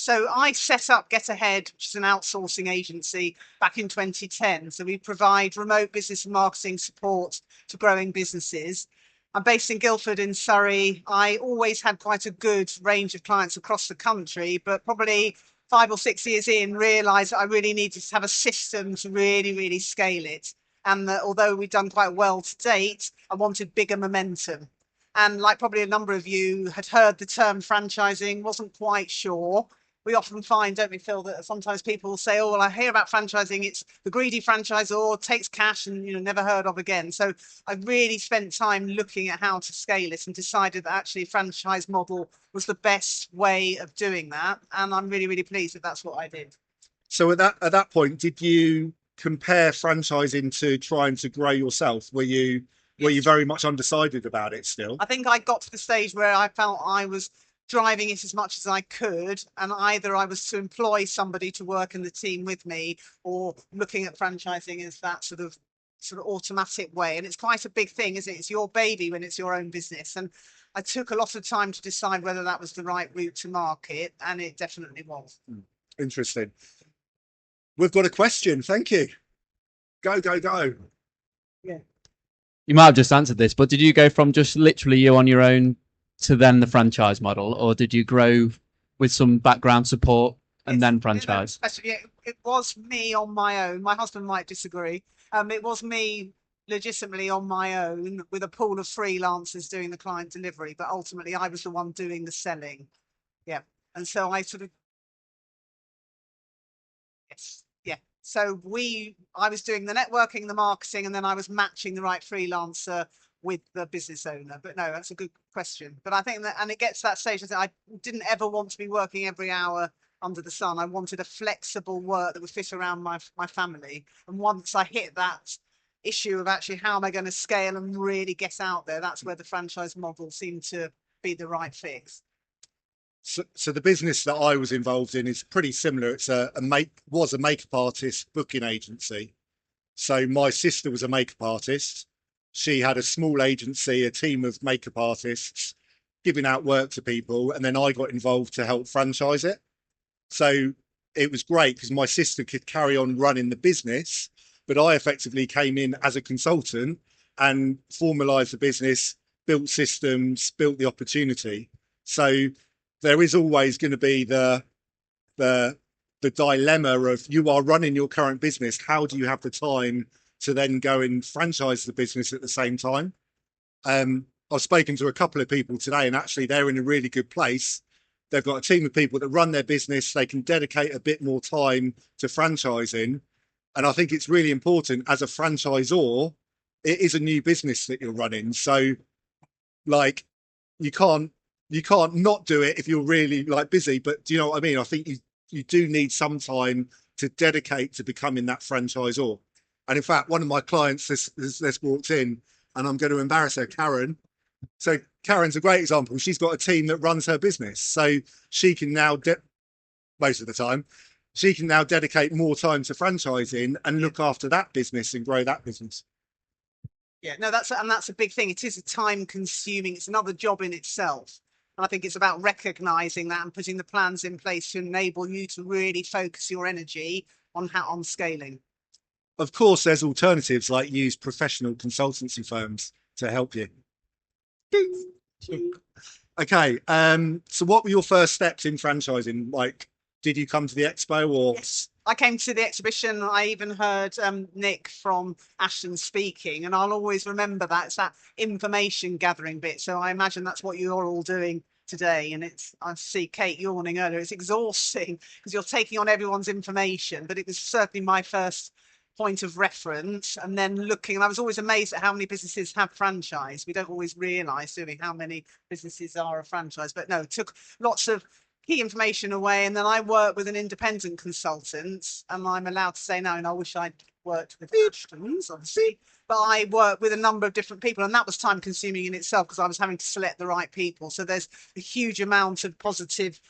So I set up Get Ahead, which is an outsourcing agency, back in 2010. So we provide remote business and marketing support to growing businesses. I'm based in Guildford in Surrey. I always had quite a good range of clients across the country, but probably 5 or 6 years in, realised that I really needed to have a system to really, really scale it. And that although we've done quite well to date, I wanted bigger momentum. And like probably a number of you had heard the term franchising, wasn't quite sure. We often find, don't we, Phil, that sometimes people will say, oh, well, I hear about franchising. It's the greedy franchisor, takes cash and, never heard of again. So I really spent time looking at how to scale it and decided that actually franchise model was the best way of doing that. And I'm really, really pleased that that's what I did. So at that point, did you compare franchising to trying to grow yourself? Were you very much undecided about it still? I think I got to the stage where I felt I was driving it as much as I could, and either I was to employ somebody to work in the team with me, or looking at franchising as that sort of automatic way. And it's quite a big thing, isn't it? It's your baby when it's your own business. And I took a lot of time to decide whether that was the right route to market, and it definitely was. Interesting. We've got a question. Thank you. Go. Yeah. You might have just answered this, but did you go from just literally you on your own to then the franchise model, or did you grow with some background support and then franchise? It was me on my own. My husband might disagree. It was me legitimately on my own with a pool of freelancers doing the client delivery, but ultimately I was the one doing the selling. Yeah. And so I sort of, yes. Yeah. So I was doing the networking, the marketing, and then I was matching the right freelancer with the business owner. But no, that's a good question. But I think that, and it gets to that stage, I didn't ever want to be working every hour under the sun. I wanted a flexible work that would fit around my family. And once I hit that issue of actually how am I going to scale and really get out there, that's where the franchise model seemed to be the right fix. So the business that I was involved in is pretty similar. It's was a makeup artist booking agency. So my sister was a makeup artist. She had a small agency, a team of makeup artists giving out work to people. And then I got involved to help franchise it. So it was great because my sister could carry on running the business, but I effectively came in as a consultant and formalized the business, built systems, built the opportunity. So there is always going to be the dilemma of you are running your current business. How do you have the time to then go and franchise the business at the same time? I've spoken to a couple of people today, and actually they're in a really good place. They've got a team of people that run their business. They can dedicate a bit more time to franchising. And I think it's really important as a franchisor, it is a new business that you're running. So like you can't not do it if you're really busy, but do you know what I mean? I think you do need some time to dedicate to becoming that franchisor. And in fact, one of my clients this walked in, and I'm going to embarrass her, Karen. So Karen's a great example. She's got a team that runs her business. So she can now, most of the time, she can now dedicate more time to franchising and look after that business and grow that business. Yeah, no, that's a big thing. It is a time consuming, it's another job in itself. And I think it's about recognizing that and putting the plans in place to enable you to really focus your energy on scaling. Of course, there's alternatives like use professional consultancy firms to help you. Okay, so what were your first steps in franchising? Like, did you come to the expo or? Yes, I came to the exhibition. I even heard Nick from Ashtons speaking, and I'll always remember that. It's that information gathering bit. So I imagine that's what you're all doing today. And I see Kate yawning earlier. It's exhausting because you're taking on everyone's information, but it was certainly my first point of reference. And then looking, and I was always amazed at how many businesses have franchise. We don't always realise, do we, how many businesses are a franchise. But no, took lots of key information away, and then I work with an independent consultant, and I'm allowed to say no, and I wish I'd worked with Ashtons, obviously, but I work with a number of different people, and that was time consuming in itself because I was having to select the right people. So there's a huge amount of positive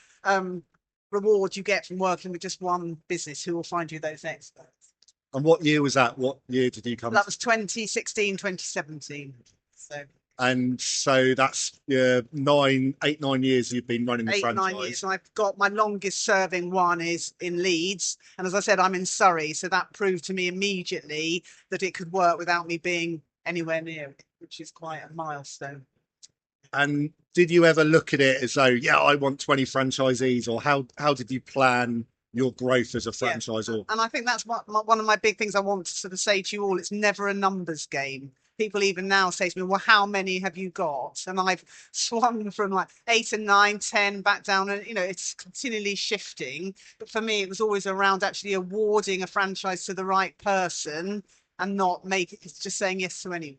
reward you get from working with just one business who will find you those experts. And what year was that? What year did you come? That was 2016, 2017. So. And so that's 9 years you've been running the 8, franchise. 9 years. And I've got my longest serving one is in Leeds. And as I said, I'm in Surrey. So that proved to me immediately that it could work without me being anywhere near it, which is quite a milestone. And did you ever look at it as though, yeah, I want 20 franchisees, or how did you plan your growth as a franchisor? And I think that's one of my big things I want to sort of say to you all. It's never a numbers game. People even now say to me, well, how many have you got? And I've swung from like 8 and 9, 10 back down, and it's continually shifting. But for me, it was always around actually awarding a franchise to the right person and not just saying yes to anyone.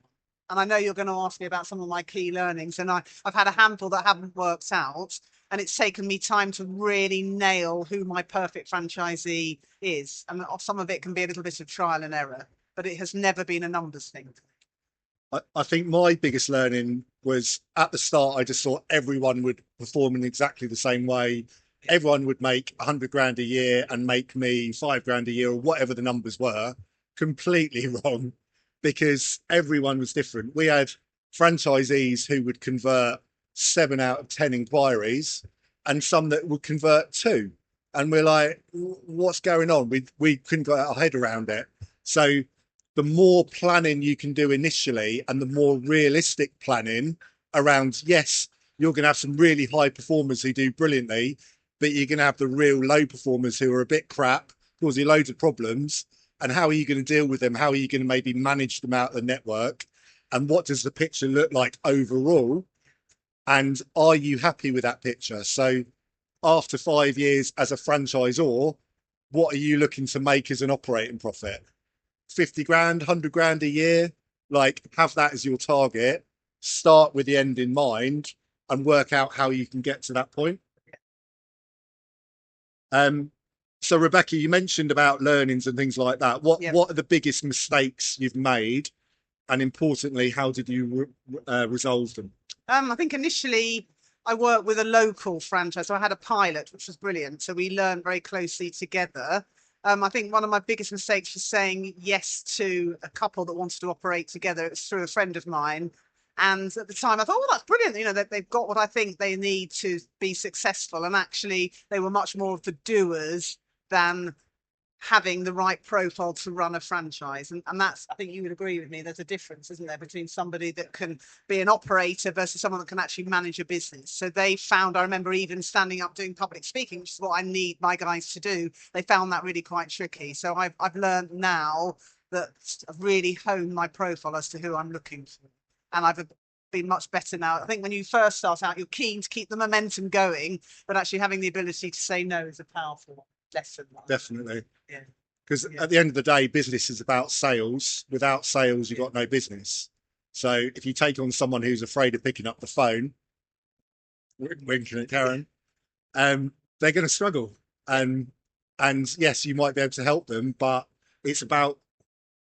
And I know you're going to ask me about some of my key learnings, and I've had a handful that haven't worked out. And it's taken me time to really nail who my perfect franchisee is. And some of it can be a little bit of trial and error, but it has never been a numbers thing. I think my biggest learning was at the start, I just thought everyone would perform in exactly the same way. Everyone would make 100 grand a year and make me 5 grand a year, or whatever the numbers were. Completely wrong, because everyone was different. We had franchisees who would convert 7 out of 10 inquiries, and some that would convert 2. And we're like, what's going on? We couldn't get our head around it. So the more planning you can do initially, and the more realistic planning around, yes, you're going to have some really high performers who do brilliantly, but you're going to have the real low performers who are a bit crap, causing loads of problems. And how are you going to deal with them? How are you going to maybe manage them out of the network? And what does the picture look like overall? And are you happy with that picture? So after 5 years as a franchisor, what are you looking to make as an operating profit? 50 grand, 100 grand a year? Like, have that as your target, start with the end in mind, and work out how you can get to that point. So Rebecca, you mentioned about learnings and things like that. What are the biggest mistakes you've made, and importantly, how did you resolve them? I think initially I worked with a local franchise, so I had a pilot, which was brilliant. So we learned very closely together. I think one of my biggest mistakes was saying yes to a couple that wanted to operate together. It was through a friend of mine. And at the time I thought, oh, that's brilliant. That they've got what I think they need to be successful. And actually they were much more of the doers than having the right profile to run a franchise. And that's, I think you would agree with me, there's a difference, isn't there, between somebody that can be an operator versus someone that can actually manage a business. So they found, I remember even standing up doing public speaking, which is what I need my guys to do. They found that really quite tricky. So I've learned now that I've really honed my profile as to who I'm looking for. And I've been much better now. I think when you first start out, you're keen to keep the momentum going, but actually having the ability to say no is a powerful lesson. Definitely. Yeah. Because at the end of the day, business is about sales. Without sales, you've got no business. So if you take on someone who's afraid of picking up the phone, winking at Karen, they're going to struggle. And yes, you might be able to help them, but it's about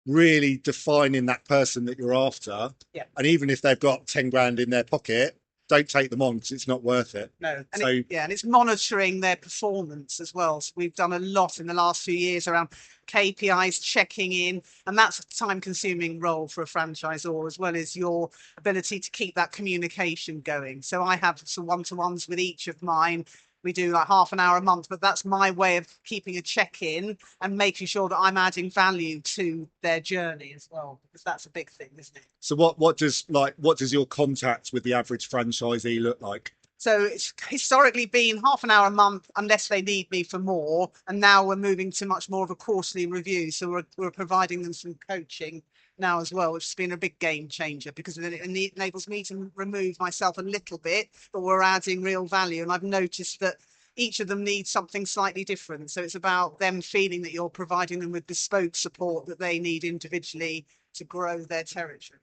really defining that person that you're after. Yeah. And even if they've got 10 grand in their pocket, don't take them on because it's not worth it. No. And and it's monitoring their performance as well. So we've done a lot in the last few years around KPIs, checking in, and that's a time-consuming role for a franchisor, as well as your ability to keep that communication going. So I have some one-to-ones with each of mine. We do like half an hour a month, but that's my way of keeping a check-in and making sure that I'm adding value to their journey as well, because that's a big thing, isn't it? So what does your contact with the average franchisee look like? So it's historically been half an hour a month unless they need me for more. And now we're moving to much more of a quarterly review. So we're providing them some coaching now as well, which has been a big game changer because it enables me to remove myself a little bit, but we're adding real value. And I've noticed that each of them needs something slightly different. So it's about them feeling that you're providing them with bespoke support that they need individually to grow their territory.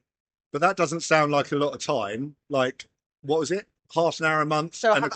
But that doesn't sound like a lot of time. Like, what was it? Half an hour a month? So and I've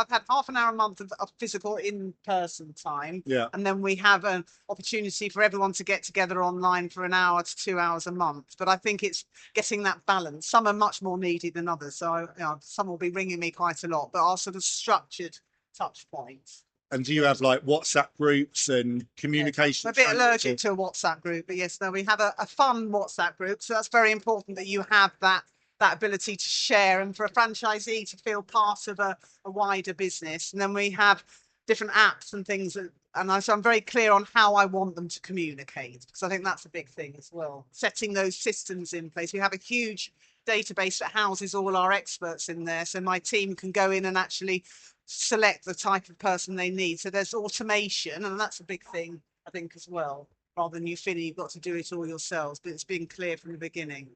had half an hour a month of physical in-person time. Yeah. And then we have an opportunity for everyone to get together online for an hour to 2 hours a month. But I think it's getting that balance. Some are much more needed than others. So some will be ringing me quite a lot, but are sort of structured touch points. And do you have like WhatsApp groups and communication? I'm a bit allergic to a WhatsApp group, but yes, no, we have a fun WhatsApp group. So that's very important that you have that that ability to share and for a franchisee to feel part of a wider business. And then we have different apps and things so I'm very clear on how I want them to communicate, because I think that's a big thing as well. Setting those systems in place. We have a huge database that houses all our experts in there, so my team can go in and actually select the type of person they need. So there's automation, and that's a big thing, I think, as well. Rather than you've got to do it all yourselves, but it's being clear from the beginning.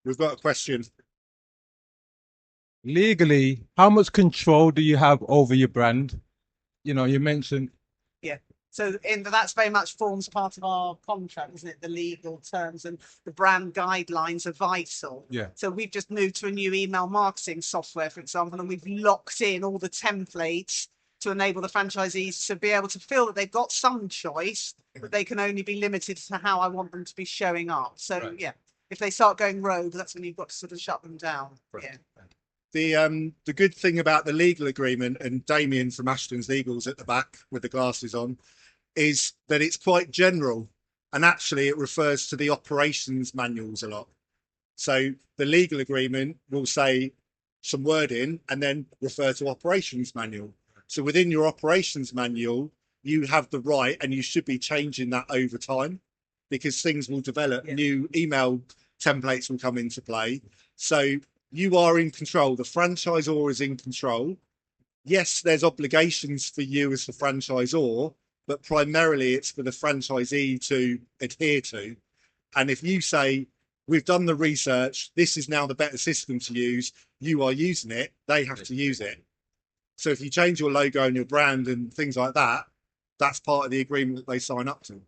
We've got a question. Legally, how much control do you have over your brand? You know, you mentioned. Yeah. So that's very much forms part of our contract, isn't it? The legal terms and the brand guidelines are vital. Yeah. So we've just moved to a new email marketing software, for example, and we've locked in all the templates to enable the franchisees to be able to feel that they've got some choice, but they can only be limited to how I want them to be showing up. So Right. yeah, if they start going rogue, that's when you've got to sort of shut them down. Right. Yeah. The good thing about the legal agreement, and Damien from Ashtons Legals at the back with the glasses on, is that it's quite general, and actually it refers to the operations manuals a lot. So the legal agreement will say some wording and then refer to operations manual. So within your operations manual, you have the right, and you should be changing that over time, because things will develop. Yeah. New email templates will come into play. So you are in control. The franchisor is in control. Yes, there's obligations for you as the franchisor, but primarily it's for the franchisee to adhere to. And if you say, we've done the research, this is now the better system to use, you are using it, they have to use it. So if you change your logo and your brand and things like that, that's part of the agreement that they sign up to.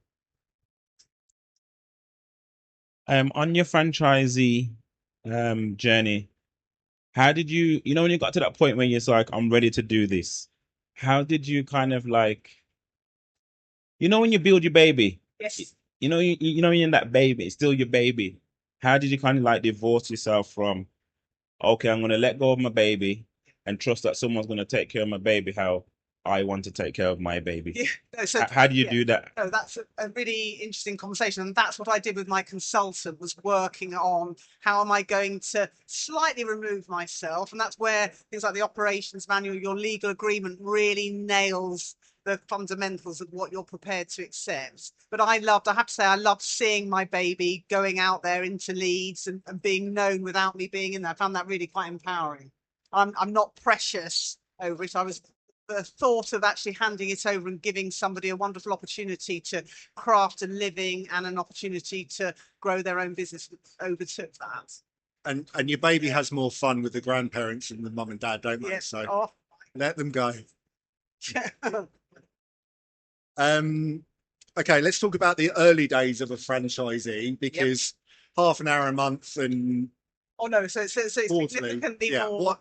On your franchisee journey, how did you when you got to that point when you're like, I'm ready to do this, how did you kind of like, when you build your baby, Yes. you know you're in that baby, it's still your baby. How did you kind of like divorce yourself from, okay, I'm going to let go of my baby and trust that someone's going to take care of my baby how I want to take care of my baby? Yeah. No, so How do you do that? No, that's a really interesting conversation. And that's what I did with my consultant, was working on how am I going to slightly remove myself. And that's where things like the operations manual, your legal agreement really nails the fundamentals of what you're prepared to accept. But I have to say, I loved seeing my baby going out there into leads and being known without me being in there. I found that really quite empowering. I'm not precious over it. The thought of actually handing it over and giving somebody a wonderful opportunity to craft a living and an opportunity to grow their own business overtook that. And your baby has more fun with the grandparents and the mum and dad, don't they? Yes. So let them go. Okay, let's talk about the early days of a franchisee, because half an hour a month and oh no, so it's significantly more.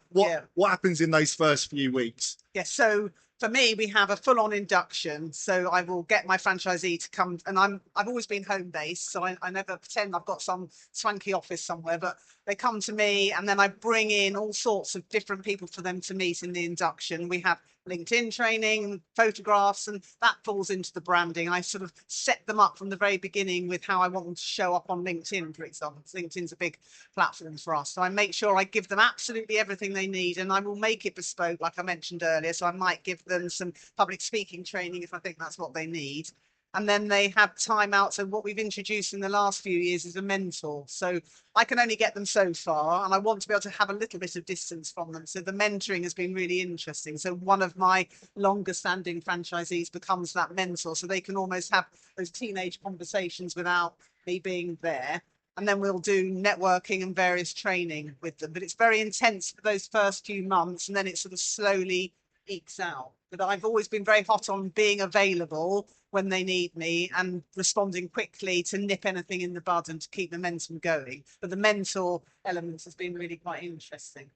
What happens in those first few weeks? Yes, so for me, we have a full-on induction. So I will get my franchisee to come, and I've always been home-based, so I never pretend I've got some swanky office somewhere, but they come to me, and then I bring in all sorts of different people for them to meet in the induction. We have LinkedIn training, photographs, and that falls into the branding. I sort of set them up from the very beginning with how I want them to show up on LinkedIn, for example. LinkedIn's a big platform for us. So I make sure I give them absolutely everything they need, and I will make it bespoke, like I mentioned earlier. So I might give them some public speaking training if I think that's what they need. And then they have time out. So what we've introduced in the last few years is a mentor. So I can only get them so far, and I want to be able to have a little bit of distance from them. So the mentoring has been really interesting. So one of my longer standing franchisees becomes that mentor. So they can almost have those teenage conversations without me being there. And then we'll do networking and various training with them. But it's very intense for those first few months, and then it sort of slowly ekes out. But I've always been very hot on being available when they need me and responding quickly to nip anything in the bud and to keep momentum going. But the mentor element has been really quite interesting.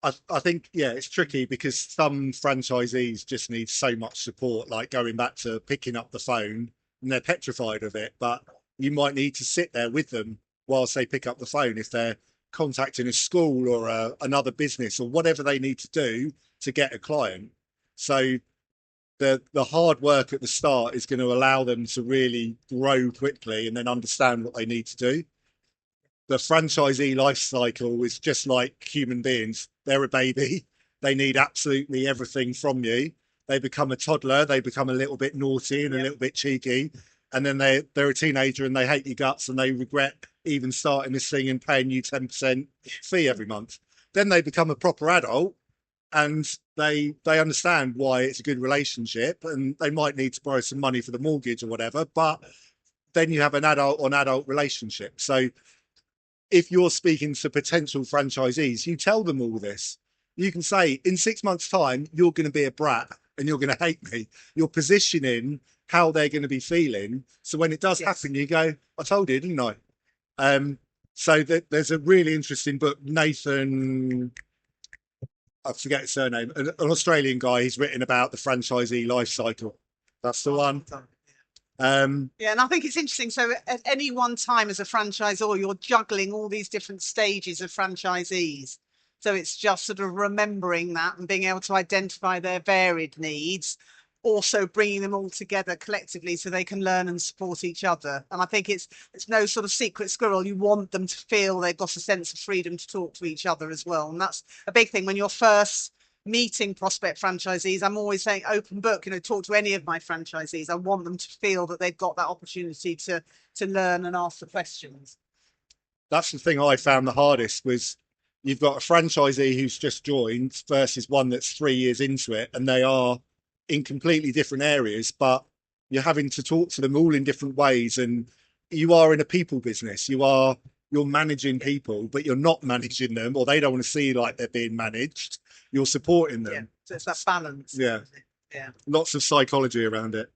I think, it's tricky because some franchisees just need so much support, like going back to picking up the phone, and they're petrified of it. But you might need to sit there with them whilst they pick up the phone if they're contacting a school or another business or whatever they need to do to get a client. So the hard work at the start is going to allow them to really grow quickly and then understand what they need to do. the franchisee life cycle is just like human beings. They're a baby. They need absolutely everything from you. They become a toddler. They become a little bit naughty and a little bit cheeky. And then they're a teenager and they hate your guts and they regret even starting this thing and paying you 10% fee every month. Then they become a proper adult and they understand why it's a good relationship, and they might need to borrow some money for the mortgage or whatever, but then you have an adult on adult relationship. So if you're speaking to potential franchisees, you tell them all this. You can say, in 6 months' time, you're going to be a brat and you're going to hate me. You're positioning how they're going to be feeling. So when it does happen, you go, I told you, didn't I? So there's a really interesting book, Nathan, I forget his surname, an Australian guy, he's written about the franchisee life cycle. That's the one. Yeah, and I think it's interesting. So at any one time as a franchisor, you're juggling all these different stages of franchisees. So it's just sort of remembering that and being able to identify their varied needs, also bringing them all together collectively so they can learn and support each other. And I think it's no sort of secret squirrel. You want them to feel they've got a sense of freedom to talk to each other as well. And that's a big thing when you're first meeting prospect franchisees. I'm always saying open book, talk to any of my franchisees. I want them to feel that they've got that opportunity to learn and ask the questions. That's the thing I found the hardest was you've got a franchisee who's just joined versus one that's 3 years into it, and they are in completely different areas, but you're having to talk to them all in different ways. And you are in a people business. You're managing people, but you're not managing them, or they don't want to see like they're being managed. You're supporting them. Yeah, so it's that balance. Yeah. Yeah. Lots of psychology around it.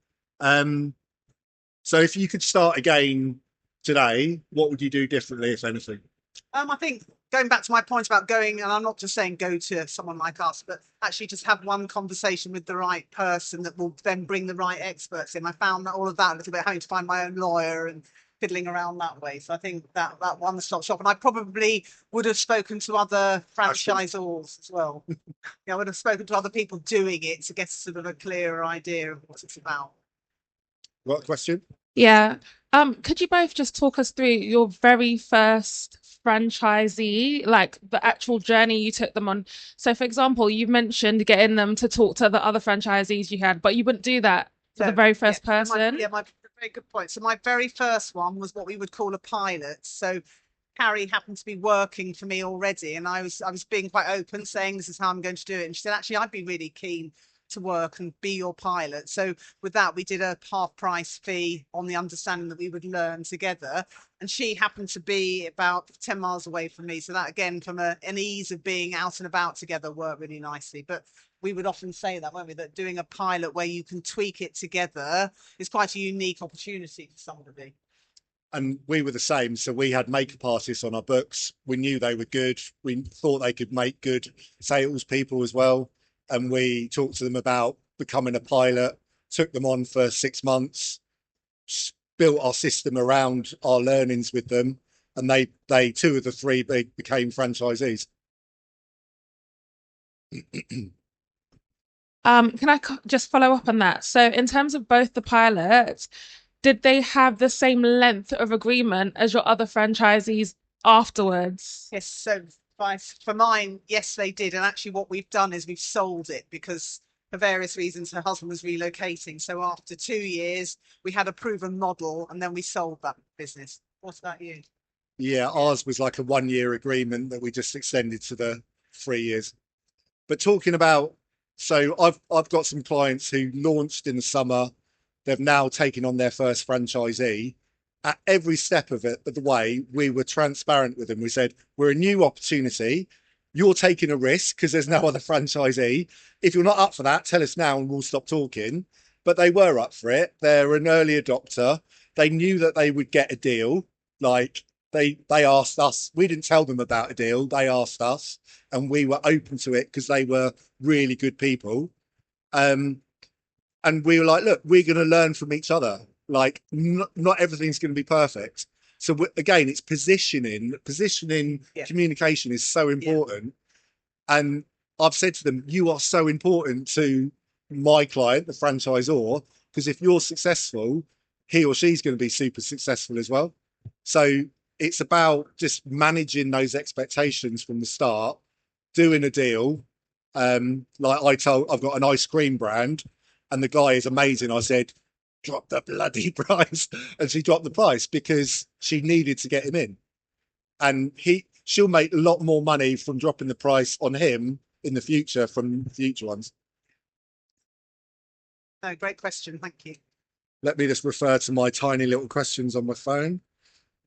So if you could start again today, what would you do differently, if anything? I think going back to my point about going, and I'm not just saying go to someone like us, but actually just have one conversation with the right person that will then bring the right experts in. I found that all of that a little bit, having to find my own lawyer and fiddling around that way. So I think that one-stop shop, and I probably would have spoken to other franchisors as well. I would have spoken to other people doing it to get sort of a clearer idea of what it's about. What question? Yeah. Could you both just talk us through your very first franchisee, like the actual journey you took them on? So, for example, you mentioned getting them to talk to the other franchisees you had, but you wouldn't do that for the very first person. My very good point. So my very first one was what we would call a pilot. So Carrie happened to be working for me already, and I was being quite open, saying this is how I'm going to do it. And she said, actually, I'd be really keen to work and be your pilot. So with that, we did a half price fee on the understanding that we would learn together. And she happened to be about 10 miles away from me. So that, again, from an ease of being out and about together, worked really nicely. But we would often say that, won't we, that doing a pilot where you can tweak it together is quite a unique opportunity for somebody. And we were the same. So we had makeup artists on our books. We knew they were good. We thought they could make good salespeople as well. And we talked to them about becoming a pilot, took them on for 6 months, built our system around our learnings with them. And they 2 of the 3 became franchisees. Can I just follow up on that? So in terms of both the pilots, did they have the same length of agreement as your other franchisees afterwards? Yes, so for mine, yes, they did. And actually what we've done is we've sold it because for various reasons, her husband was relocating. So after 2 years, we had a proven model and then we sold that business. What about you? Yeah, ours was like a 1-year agreement that we just extended to the 3 years. But talking about, so I've got some clients who launched in the summer. They've now taken on their first franchisee. At every step of the way, we were transparent with them. We said, we're a new opportunity. You're taking a risk because there's no other franchisee. If you're not up for that, tell us now and we'll stop talking. But they were up for it. They're an early adopter. They knew that they would get a deal. Like they asked us. We didn't tell them about a deal. They asked us and we were open to it because they were really good people. And we were like, look, we're going to learn from each other. Like not everything's going to be perfect. So again, it's positioning, communication is so important. Yeah. And I've said to them, you are so important to my client, the franchisor, because if you're successful, he or she's going to be super successful as well. So it's about just managing those expectations from the start, doing a deal. Like I've got an ice cream brand, and the guy is amazing. I said, drop the bloody price, and she dropped the price because she needed to get him in, and she'll make a lot more money from dropping the price on him in the future from future ones. No, great question. Thank you. Let me just refer to my tiny little questions on my phone.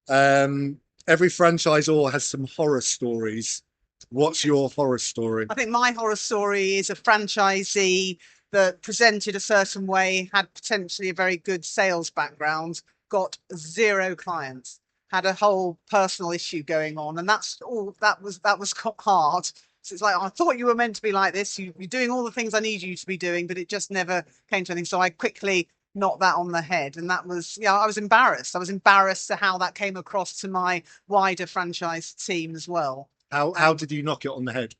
Every franchisor has some horror stories. What's your horror story? I think my horror story is a franchisee that presented a certain way, had potentially a very good sales background, got 0 clients, had a whole personal issue going on, and that was hard. So it's like, I thought you were meant to be like this. You're doing all the things I need you to be doing, but it just never came to anything. So I quickly knocked that on the head, and that was, I was embarrassed. I was embarrassed to how that came across to my wider franchise team as well. How did you knock it on the head?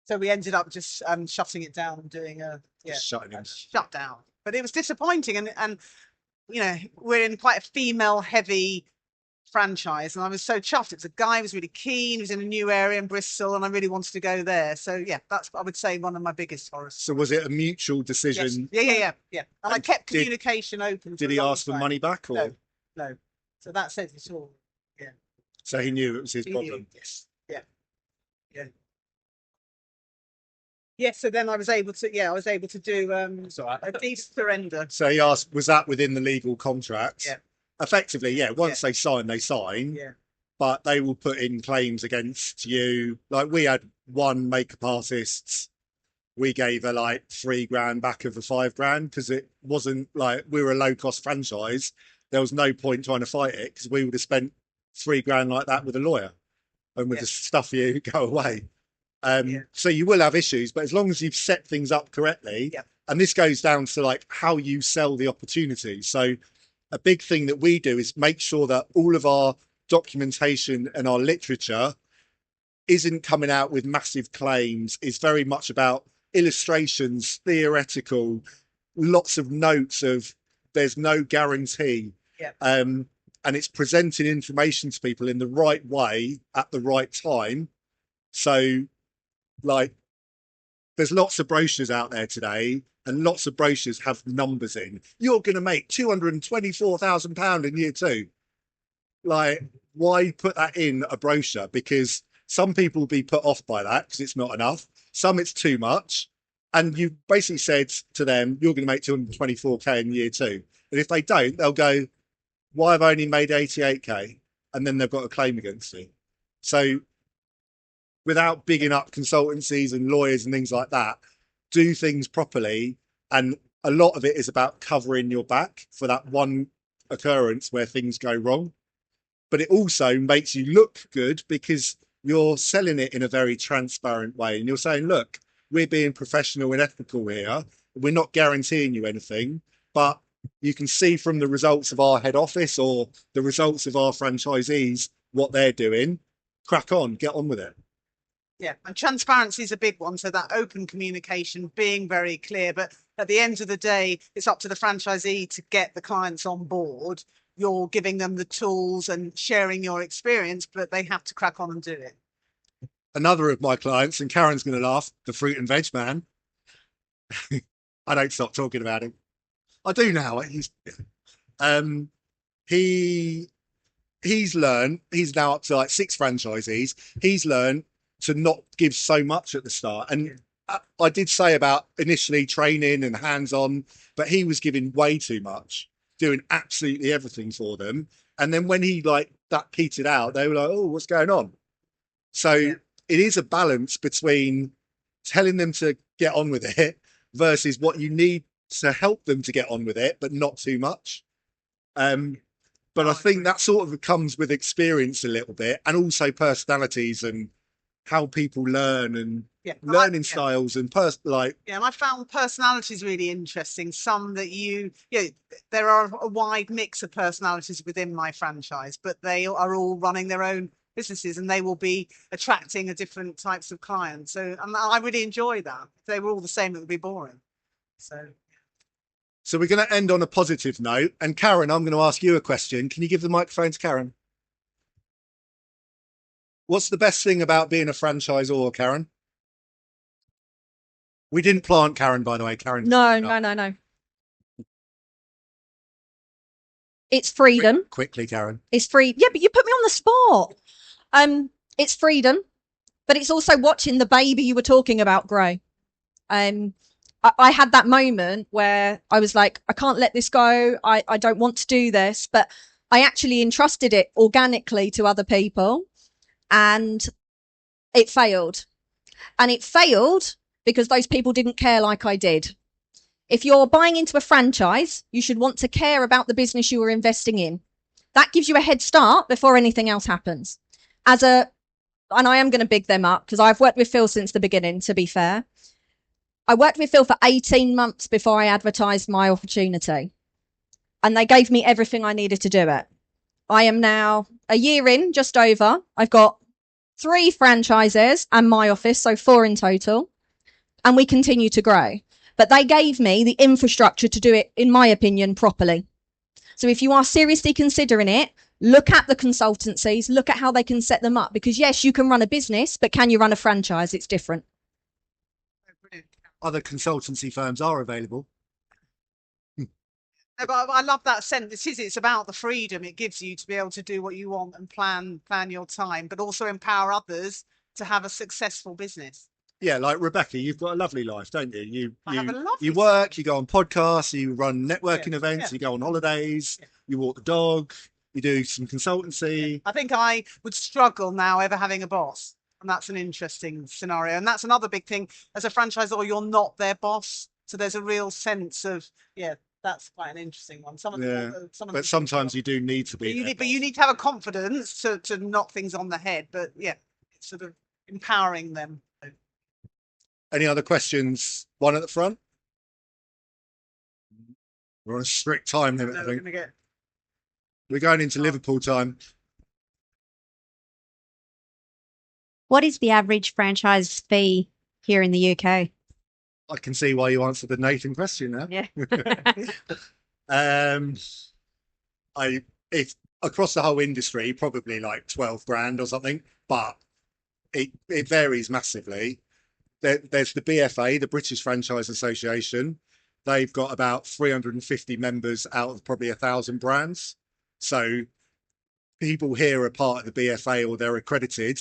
So we ended up just shutting it down and doing a shutdown. But it was disappointing, and we're in quite a female heavy franchise, and I was so chuffed. It was a guy who was really keen, he was in a new area in Bristol, and I really wanted to go there. So yeah, that's, I would say, one of my biggest horrors. So was it a mutual decision? Yes. Yeah. And I kept communication open. Did he ask for money back, or no? So that says it all. Yeah. So he knew it was his problem. Yes. Yeah. So then I was able to do a decent surrender. So he asked, was that within the legal contract? Yeah. Effectively, yeah. Once they sign. Yeah. But they will put in claims against you. Like we had one makeup artist, we gave her like $3,000 back of the $5,000 because it wasn't like we were a low cost franchise. There was no point trying to fight it because we would have spent $3,000 like that with a lawyer and would just stuff you, go away. So you will have issues, but as long as you've set things up correctly, and this goes down to like how you sell the opportunity. So a big thing that we do is make sure that all of our documentation and our literature isn't coming out with massive claims. It's very much about illustrations, theoretical, lots of notes of there's no guarantee. And it's presenting information to people in the right way at the right time. So like there's lots of brochures out there today, and lots of brochures have numbers in. You're going to make £224,000 in year 2. Like, why put that in a brochure? Because some people will be put off by that because it's not enough. Some it's too much. And you basically said to them, you're going to make 224K in year 2. And if they don't, they'll go, why have I only made 88K? And then they've got a claim against you. So without bigging up consultancies and lawyers and things like that, do things properly. And a lot of it is about covering your back for that one occurrence where things go wrong. But it also makes you look good because you're selling it in a very transparent way. And you're saying, look, we're being professional and ethical here. We're not guaranteeing you anything, but you can see from the results of our head office or the results of our franchisees what they're doing. Crack on, get on with it. Yeah, and transparency is a big one. So that open communication, being very clear. But at the end of the day, it's up to the franchisee to get the clients on board. You're giving them the tools and sharing your experience, but they have to crack on and do it. Another of my clients, and Karen's going to laugh, the fruit and veg man. I don't stop talking about him. I do now. He's learned, he's now up to like 6 franchisees. He's learned to not give so much at the start. And I did say about initially training and hands-on, but he was giving way too much, doing absolutely everything for them. And then when he like that petered out, they were like, oh, what's going on? So it is a balance between telling them to get on with it versus what you need to help them to get on with it, but not too much. But I think that sort of comes with experience a little bit, and also personalities and how people learn and learning styles and and I found personalities really interesting. Some that there are a wide mix of personalities within my franchise, but they are all running their own businesses and they will be attracting a different types of clients. So and I really enjoy that. If they were all the same, it would be boring. So we're going to end on a positive note. And Karen, I'm going to ask you a question. Can you give the microphone to Karen? What's the best thing about being a franchisor, Karen? We didn't plant Karen, by the way. Karen. No. It's freedom. Quickly, Karen. It's free. Yeah, but you put me on the spot. It's freedom, but it's also watching the baby you were talking about grow. I had that moment where I was like, I can't let this go. I don't want to do this, but I actually entrusted it organically to other people, and it failed. And it failed because those people didn't care like I did. If you're buying into a franchise, you should want to care about the business you are investing in. That gives you a head start before anything else happens. And I am going to big them up because I've worked with Phil since the beginning, to be fair. I worked with Phil for 18 months before I advertised my opportunity. And they gave me everything I needed to do it. I am now a year in, just over. I've got 3 franchises and my office, so 4 in total. And we continue to grow. But they gave me the infrastructure to do it, in my opinion, properly. So if you are seriously considering it, look at the consultancies, look at how they can set them up. Because yes, you can run a business, but can you run a franchise? It's different. Other consultancy firms are available. No, but I love that sentence. It's about the freedom it gives you to be able to do what you want and plan your time, but also empower others to have a successful business. Yeah, like Rebecca, you've got a lovely life, don't you? I have a lovely You work, you go on podcasts, you run networking events, you go on holidays, you walk the dog, you do some consultancy. I think I would struggle now ever having a boss. And that's an interesting scenario. And that's another big thing. As a franchisor, you're not their boss. So there's a real sense of, that's quite an interesting one. But sometimes you do need to be. But you need to have a confidence to knock things on the head. But yeah, it's sort of empowering them. Any other questions? One at the front. We're on a strict time limit, I think. We're going into Liverpool time. What is the average franchise fee here in the UK? I can see why you answered the Nathan question now. Yeah. It's across the whole industry, probably like 12 grand or something, but it varies massively. There's the BFA, the British Franchise Association. They've got about 350 members out of probably 1,000 brands. So people here are part of the BFA or they're accredited.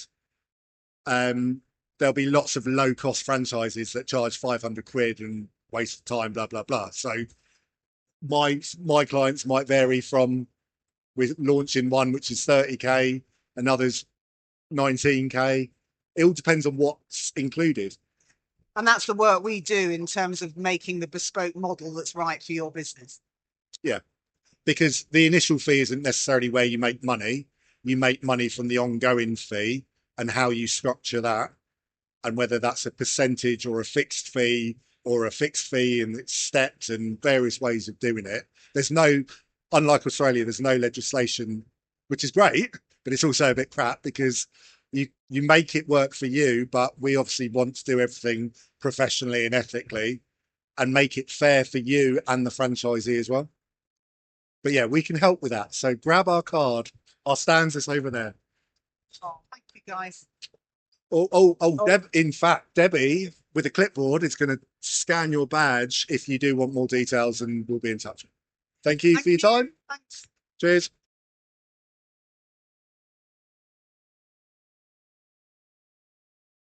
There'll be lots of low cost franchises that charge 500 quid and waste of time, blah, blah, blah. So my clients might vary from with launching one, which is 30k, another's 19k. It all depends on what's included. And that's the work we do in terms of making the bespoke model that's right for your business. Yeah, because the initial fee isn't necessarily where you make money. You make money from the ongoing fee and how you structure that, and whether that's a percentage or a fixed fee and it's stepped and various ways of doing it. There's no, unlike Australia, there's no legislation, which is great, but it's also a bit crap because you make it work for you, but we obviously want to do everything professionally and ethically and make it fair for you and the franchisee as well. But yeah, we can help with that. So grab our card. Our stands is over there. Oh, thank you, guys. In fact, Debbie with a clipboard is going to scan your badge if you do want more details, and we'll be in touch. Thank you for your time. Thanks. Cheers.